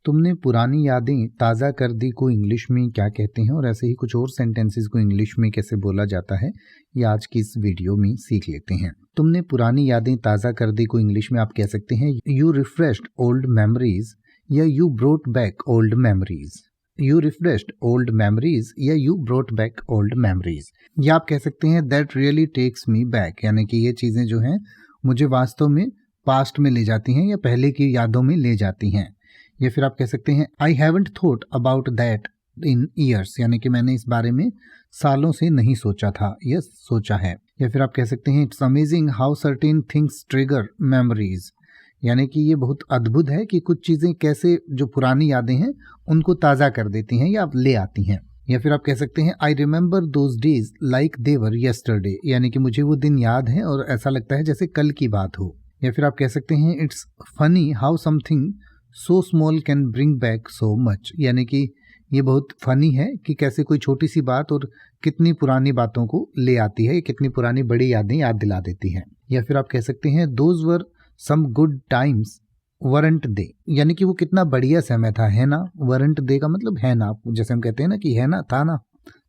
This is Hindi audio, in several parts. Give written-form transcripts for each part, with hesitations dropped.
तुमने पुरानी यादें ताज़ा कर दी को इंग्लिश में क्या कहते हैं और ऐसे ही कुछ और सेंटेंसेस को इंग्लिश में कैसे बोला जाता है, ये आज की इस वीडियो में सीख लेते हैं। तुमने पुरानी यादें ताज़ा कर दी को इंग्लिश में आप कह सकते हैं यू रिफ्रेश्ड ओल्ड मेमोरीज या you brought back old memories. You refreshed old memories या you brought back old memories. या आप कह सकते हैं that really takes me back, यानी कि ये चीज़ें जो हैं मुझे वास्तव में पास्ट में ले जाती हैं या पहले की यादों में ले जाती हैं। या फिर आप कह सकते हैं I haven't thought about that in years, यानी कि मैंने इस बारे में सालों से नहीं सोचा था या सोचा है। या फिर आप कह सकते हैं it's amazing how certain things trigger memories, यानी कि ये बहुत अद्भुत है कि कुछ चीज़ें कैसे जो पुरानी यादें हैं उनको ताज़ा कर देती हैं या ले आती हैं। या फिर आप कह सकते हैं I remember those days like they were yesterday, यानी कि मुझे वो दिन याद है और ऐसा लगता है जैसे कल की बात हो। या फिर आप कह सकते हैं it's funny how something so small can bring back so much, यानी कि ये बहुत फनी है कि कैसे कोई छोटी सी बात और कितनी पुरानी बातों को ले आती है, कितनी पुरानी बड़ी यादें याद दिला देती हैं। या फिर आप कह सकते हैं those were some good times weren't they, यानी कि वो कितना बढ़िया समय था, है ना। वरंट दे का मतलब है ना, जैसे हम कहते हैं ना कि है ना, था ना,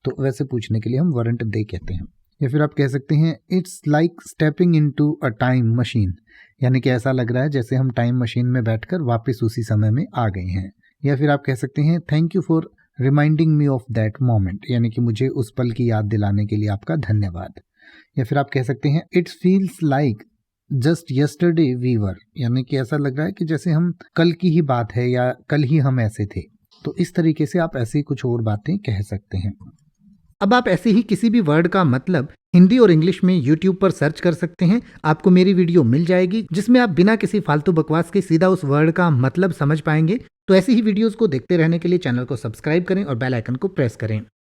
तो वैसे पूछने के लिए हम वरंट दे कहते हैं। या फिर आप कह सकते हैं it's like stepping into a time machine, यानी कि ऐसा लग रहा है जैसे हम टाइम मशीन में बैठकर वापस उसी समय में आ गए हैं। या फिर आप कह सकते हैं thank you for reminding me of that moment, यानी कि मुझे उस पल की याद दिलाने के लिए आपका धन्यवाद। या फिर आप कह सकते हैं it's feels like just yesterday we were, यानी कि ऐसा लग रहा है कि जैसे हम कल की ही बात है या कल ही हम ऐसे थे। तो इस तरीके से आप ऐसी कुछ और बातें कह सकते हैं। अब आप ऐसे ही किसी भी वर्ड का मतलब हिंदी और इंग्लिश में YouTube पर सर्च कर सकते हैं, आपको मेरी वीडियो मिल जाएगी जिसमें आप बिना किसी फालतू बकवास के सीधा उस वर्ड का मतलब समझ पाएंगे। तो ऐसी ही वीडियोस को देखते रहने के लिए चैनल को सब्सक्राइब करें और बेल आइकन को प्रेस करें।